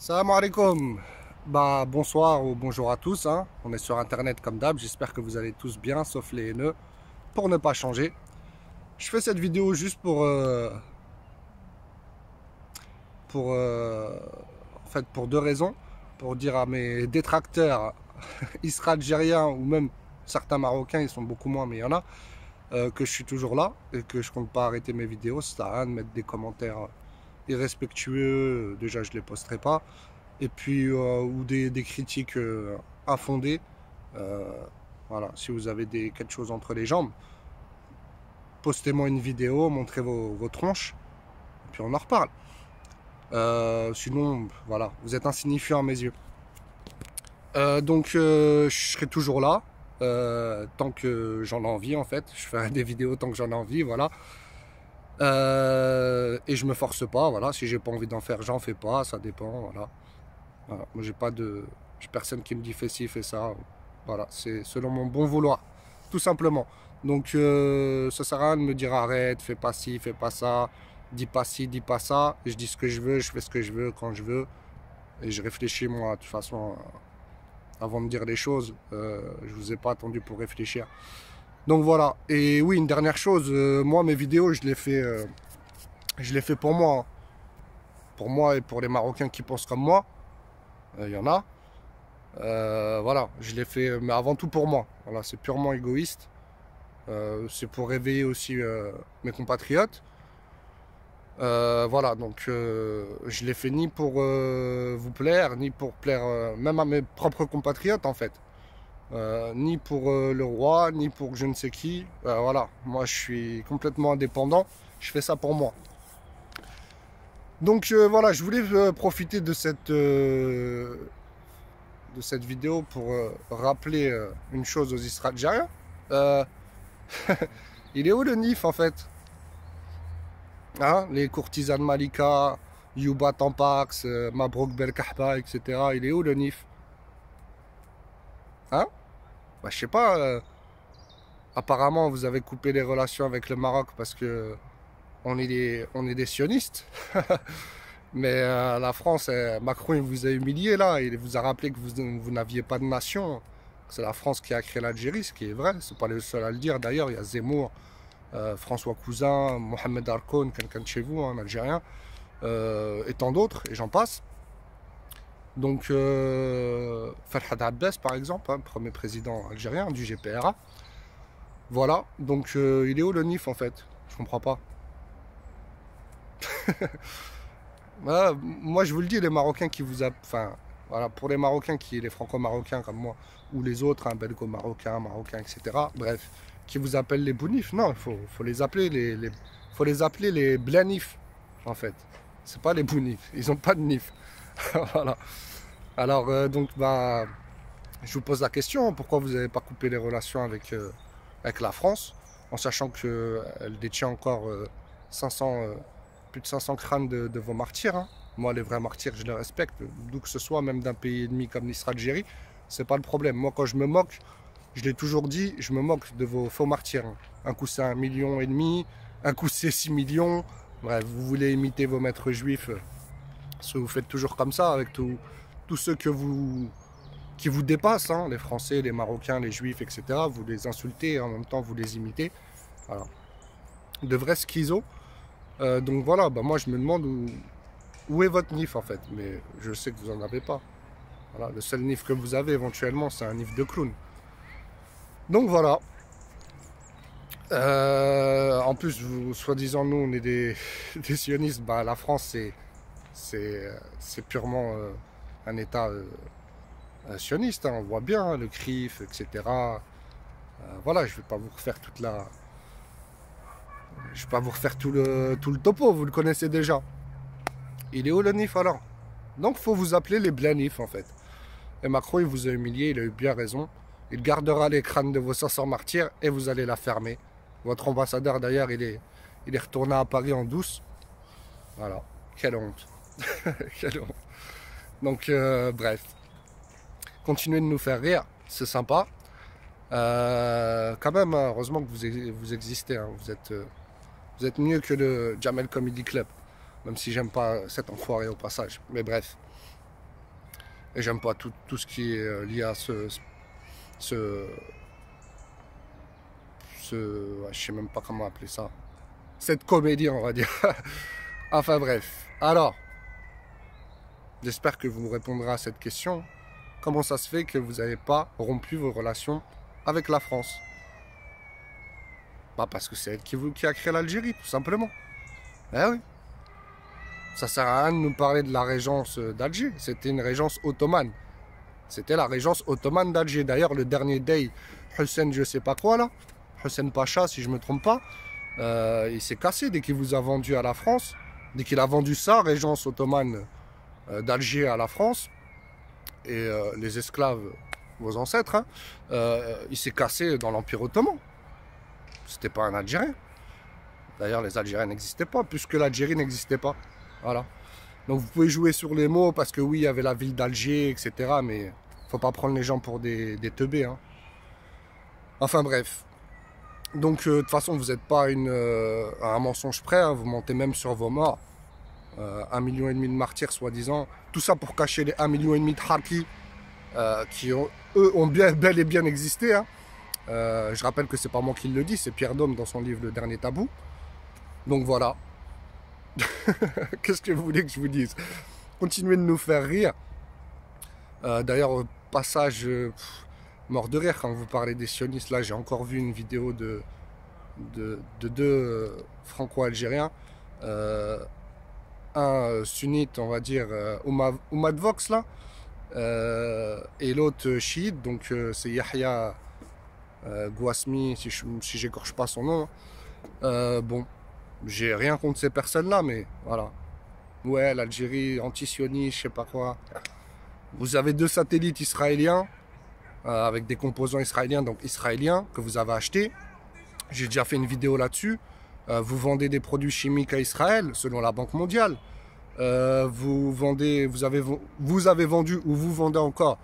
Salam alaikum. Bah, bonsoir ou bonjour à tous, hein. On est sur internet comme d'hab. J'espère que vous allez tous bien, sauf les haineux, pour ne pas changer. Je fais cette vidéo juste pour en fait, pour deux raisons. Pour dire à mes détracteurs israéliens ou même certains Marocains, ils sont beaucoup moins, mais il y en a, que je suis toujours là et que je compte pas arrêter mes vidéos. Ça sert à rien de mettre des commentaires irrespectueux. Déjà, je les posterai pas. Et puis, ou des critiques infondées. Euh, voilà, si vous avez quelque chose entre les jambes, postez-moi une vidéo, montrez vos tronches, et puis on en reparle. Sinon, voilà, vous êtes insignifiant à mes yeux. Je serai toujours là, tant que j'en ai envie, en fait. Je ferai des vidéos tant que j'en ai envie, voilà. Et je me force pas, voilà. Si j'ai pas envie d'en faire, j'en fais pas, ça dépend, voilà. Voilà. Moi, j'ai personne qui me dit fais ci, fais ça. Voilà, c'est selon mon bon vouloir, tout simplement. Donc, ça sert à rien de me dire arrête, fais pas ci, fais pas ça, dis pas ci, dis pas ça. Je dis ce que je veux, je fais ce que je veux quand je veux. Et je réfléchis, moi, de toute façon, avant de dire les choses. Je vous ai pas attendu pour réfléchir. Donc voilà. Et oui, une dernière chose, moi, mes vidéos, je les fais pour moi, hein. Pour moi et pour les Marocains qui pensent comme moi. Il y en a. Voilà, je l'ai fait, mais avant tout pour moi. Voilà, c'est purement égoïste. C'est pour réveiller aussi mes compatriotes. Voilà, donc je l'ai fait ni pour vous plaire, ni pour plaire même à mes propres compatriotes en fait. Ni pour le roi, ni pour je ne sais qui. Voilà, moi je suis complètement indépendant. Je fais ça pour moi. Donc voilà, je voulais profiter de cette vidéo pour rappeler une chose aux Israéliens. Euh, il est où le NIF en fait, hein? Les courtisanes Malika, Yuba Tampax, Mabrouk Belkahba, etc. Il est où le NIF, hein? Bah, je sais pas. Apparemment, vous avez coupé les relations avec le Maroc parce que on est des sionistes. Mais la France, Macron, il vous a humilié là. Il vous a rappelé que vous n'aviez pas de nation. C'est la France qui a créé l'Algérie, ce qui est vrai. C'est pas le seul à le dire. D'ailleurs, il y a Zemmour, François Cousin, Mohamed Arkoun, quelqu'un de chez vous, un Algérien, et tant d'autres, et j'en passe. Donc, Farhad Abbas, par exemple, hein, premier président algérien du GPRA. Voilà. Donc, il est où le NIF en fait? Je comprends pas. Voilà, moi, je vous le dis, les Marocains qui vous enfin, voilà, pour les Marocains les Franco-Marocains comme moi, ou les autres, hein, Belgo-Marocains, Marocains, etc. Bref, qui vous appellent les Bounifs. Non, faut les appeler faut les appeler les Blanifs, en fait. C'est pas les Bounifs, ils ont pas de nif. Voilà. Alors, bah, je vous pose la question, pourquoi vous n'avez pas coupé les relations avec la France, en sachant qu'elle détient encore 500 plus de 500 crânes de vos martyrs, hein. Moi, les vrais martyrs, je les respecte, d'où que ce soit, même d'un pays ennemi comme l'Algérie, c'est pas le problème. Moi, quand je me moque, je l'ai toujours dit, je me moque de vos faux martyrs, hein. Un coup, c'est 1,5 million, un coup, c'est 6 millions. Bref, vous voulez imiter vos maîtres juifs, vous faites toujours comme ça avec tous ceux qui vous dépassent, hein, les Français, les Marocains, les Juifs, etc. Vous les insultez et en même temps, vous les imitez. Voilà. De vrais schizos. Donc voilà, bah moi je me demande où est votre NIF en fait, mais je sais que vous n'en avez pas. Voilà, le seul NIF que vous avez éventuellement, c'est un NIF de clown. Donc voilà. En plus, soi-disant, nous, on est des sionistes. Bah, la France, c'est purement un État sioniste, hein, on voit bien, hein, le CRIF, etc. Voilà, je vais pas vous refaire je vais pas vous refaire tout le topo, vous le connaissez déjà. Il est où le NIF alors? Donc faut vous appeler les Blanifs en fait. Et Macron il vous a humilié, il a eu bien raison. Il gardera les crânes de vos 500 martyrs et vous allez la fermer. Votre ambassadeur d'ailleurs il est retourné à Paris en douce. Voilà, quelle honte. Quelle honte. Donc bref, continuez de nous faire rire, c'est sympa. Quand même, hein, heureusement que vous existez, hein. Vous êtes mieux que le Jamel Comedy Club. Même si j'aime pas cet enfoiré au passage. Mais bref. Et j'aime pas tout ce qui est lié à ce ouais, je sais même pas comment appeler ça. Cette comédie, on va dire. Enfin bref. Alors, j'espère que vous me répondrez à cette question. Comment ça se fait que vous n'avez pas rompu vos relations avec la France? Bah parce que c'est elle qui a créé l'Algérie, tout simplement. Eh oui. Ça sert à rien de nous parler de la régence d'Alger. C'était une régence ottomane. C'était la régence ottomane d'Alger. D'ailleurs, le dernier day, Hussein, je sais pas quoi là, Hussein Pacha, si je me trompe pas, il s'est cassé dès qu'il vous a vendu à la France, dès qu'il a vendu sa régence ottomane d'Alger à la France, et les esclaves, vos ancêtres, hein, il s'est cassé dans l'Empire ottoman. C'était pas un Algérien. D'ailleurs, les Algériens n'existaient pas, puisque l'Algérie n'existait pas. Voilà. Donc vous pouvez jouer sur les mots, parce que oui, il y avait la ville d'Alger, etc. Mais faut pas prendre les gens pour des teubés. Hein. Enfin bref. Donc de toute façon, vous n'êtes pas à un mensonge près, hein. Vous mentez même sur vos morts. 1,5 million de martyrs, soi-disant. Tout ça pour cacher les 1,5 million de harkis qui, eux, ont bel et bien existé. Hein. Je rappelle que c'est pas moi qui le dis, c'est Pierre Dôme dans son livre Le Dernier Tabou. Donc voilà. Qu'est-ce que vous voulez que je vous dise? Continuez de nous faire rire. D'ailleurs, au passage, mort de rire quand vous parlez des sionistes. Là, j'ai encore vu une vidéo de deux franco-algériens. Un sunnite, on va dire, Oumad Vox, là. Et l'autre chiite, donc c'est Yahya Gouasmi, si j'écorche pas son nom. Bon, j'ai rien contre ces personnes-là, mais voilà. Ouais, l'Algérie, anti-sioniste, je sais pas quoi. Vous avez 2 satellites israéliens, avec des composants israéliens, donc israéliens, que vous avez achetés. J'ai déjà fait une vidéo là-dessus. Vous vendez des produits chimiques à Israël, selon la Banque mondiale. Vous avez vendu, ou vous vendez encore,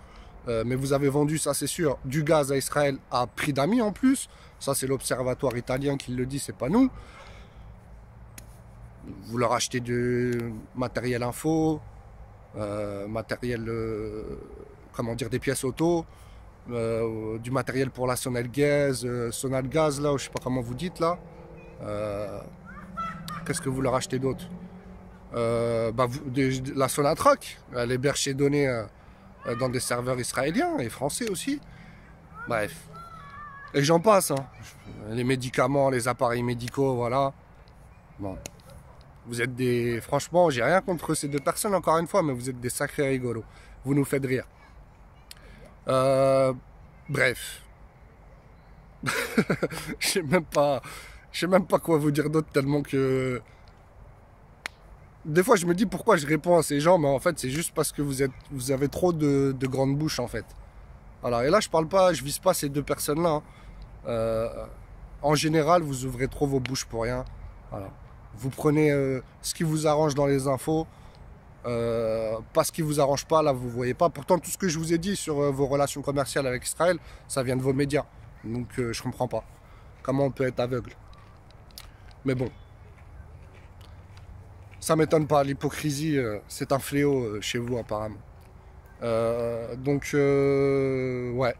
mais vous avez vendu, ça c'est sûr, du gaz à Israël à prix d'amis en plus. Ça c'est l'observatoire italien qui le dit, c'est pas nous. Vous leur achetez du matériel info, matériel, comment dire, des pièces auto, du matériel pour la Sonalgaz, là, je sais pas comment vous dites là. Qu'est-ce que vous leur achetez d'autre? La Sonatrach, elle héberge ses données dans des serveurs israéliens et français aussi. Bref. Et j'en passe. Hein. Les médicaments, les appareils médicaux, voilà. Bon. Vous êtes des... Franchement, j'ai rien contre ces 2 personnes, encore une fois, mais vous êtes des sacrés rigolos. Vous nous faites rire. Bref. Je sais même pas quoi vous dire d'autre, tellement que... Des fois, je me dis pourquoi je réponds à ces gens, mais en fait, c'est juste parce que vous avez trop de grandes bouches, en fait. Alors, et là, je vise pas ces 2 personnes-là. Hein. En général, vous ouvrez trop vos bouches pour rien. Voilà. Vous prenez ce qui vous arrange dans les infos, pas ce qui vous arrange pas, là, vous voyez pas. Pourtant, tout ce que je vous ai dit sur vos relations commerciales avec Israël, ça vient de vos médias. Donc, je comprends pas. Comment on peut être aveugle? Mais bon. Ça m'étonne pas, l'hypocrisie, c'est un fléau chez vous apparemment. Donc, ouais.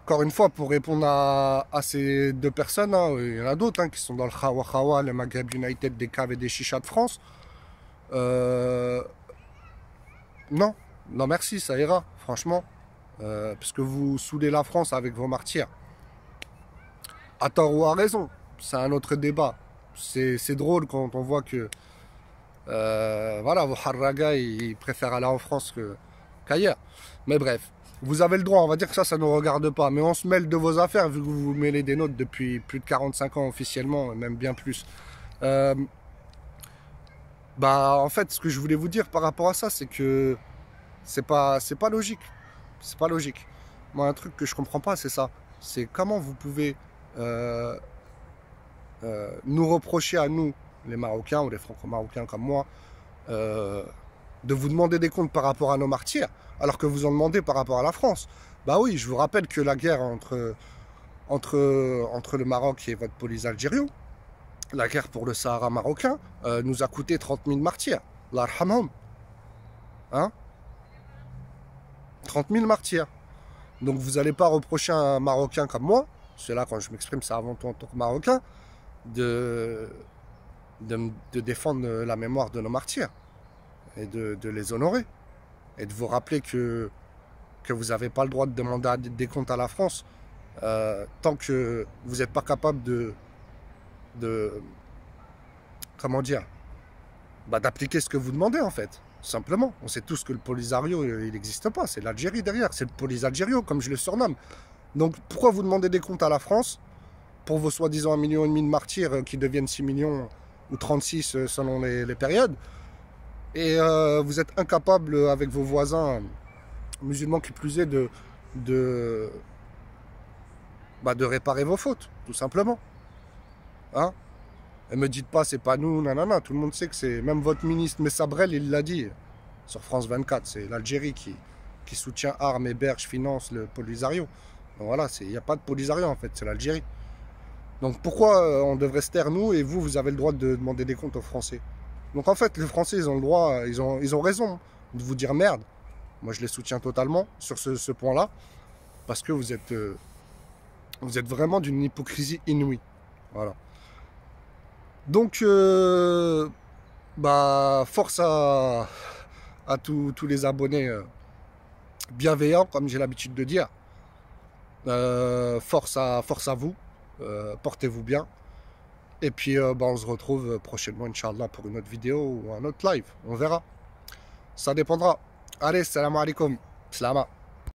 Encore une fois, pour répondre à ces 2 personnes, hein, il y en a d'autres hein, qui sont dans le Khawa Khawa, le Maghreb United des caves et des chichas de France. Non, non merci, ça ira, franchement. Parce que vous saoulez la France avec vos martyrs. À tort ou à raison, c'est un autre débat. C'est drôle quand on voit que voilà, vos harragas ils préfèrent aller en France qu'ailleurs. Mais bref, vous avez le droit, on va dire que ça ne nous regarde pas. Mais on se mêle de vos affaires vu que vous vous mêlez des nôtres depuis plus de 45 ans officiellement, même bien plus. Bah en fait, ce que je voulais vous dire par rapport à ça, c'est que c'est pas logique. C'est pas logique. Moi, un truc que je comprends pas, c'est ça. C'est comment vous pouvez nous reprocher à nous, les Marocains ou les Franco-Marocains comme moi, de vous demander des comptes par rapport à nos martyrs, alors que vous en demandez par rapport à la France. Bah oui, je vous rappelle que la guerre entre le Maroc et votre police algérien, la guerre pour le Sahara marocain, nous a coûté 30 000 martyrs. L'arhamhum. Hein? 30 000 martyrs. Donc vous n'allez pas reprocher à un Marocain comme moi, c'est là quand je m'exprime, c'est avant tout en tant que Marocain, de, de défendre la mémoire de nos martyrs et de les honorer. Et de vous rappeler que vous n'avez pas le droit de demander des comptes à la France tant que vous n'êtes pas capable de comment dire, d'appliquer ce que vous demandez en fait. Simplement, on sait tous que le Polisario, il n'existe pas, c'est l'Algérie derrière, c'est le Polisalgério, comme je le surnomme. Donc pourquoi vous demandez des comptes à la France pour vos soi-disant 1,5 million de martyrs qui deviennent 6 millions ou 36 selon les périodes, et vous êtes incapable avec vos voisins musulmans qui plus est de réparer vos fautes, tout simplement. Hein? Et me dites pas, c'est pas nous, nanana. Tout le monde sait que c'est. Même votre ministre Messabrel, il l'a dit sur France 24. C'est l'Algérie qui soutient, arme, héberge, finance le Polisario. Donc voilà, il n'y a pas de Polisario en fait, c'est l'Algérie. Donc pourquoi on devrait se taire nous et vous, vous avez le droit de demander des comptes aux Français? Donc en fait, les Français, ils ont le droit, ils ont raison de vous dire merde. Moi, je les soutiens totalement sur ce point-là. Parce que vous êtes vraiment d'une hypocrisie inouïe. Voilà. Donc, force à tous les abonnés bienveillants, comme j'ai l'habitude de dire. Force à vous. Portez-vous bien. Et puis, on se retrouve prochainement, Inch'Allah, pour une autre vidéo ou un autre live. On verra. Ça dépendra. Allez, salam alaikum. Slama.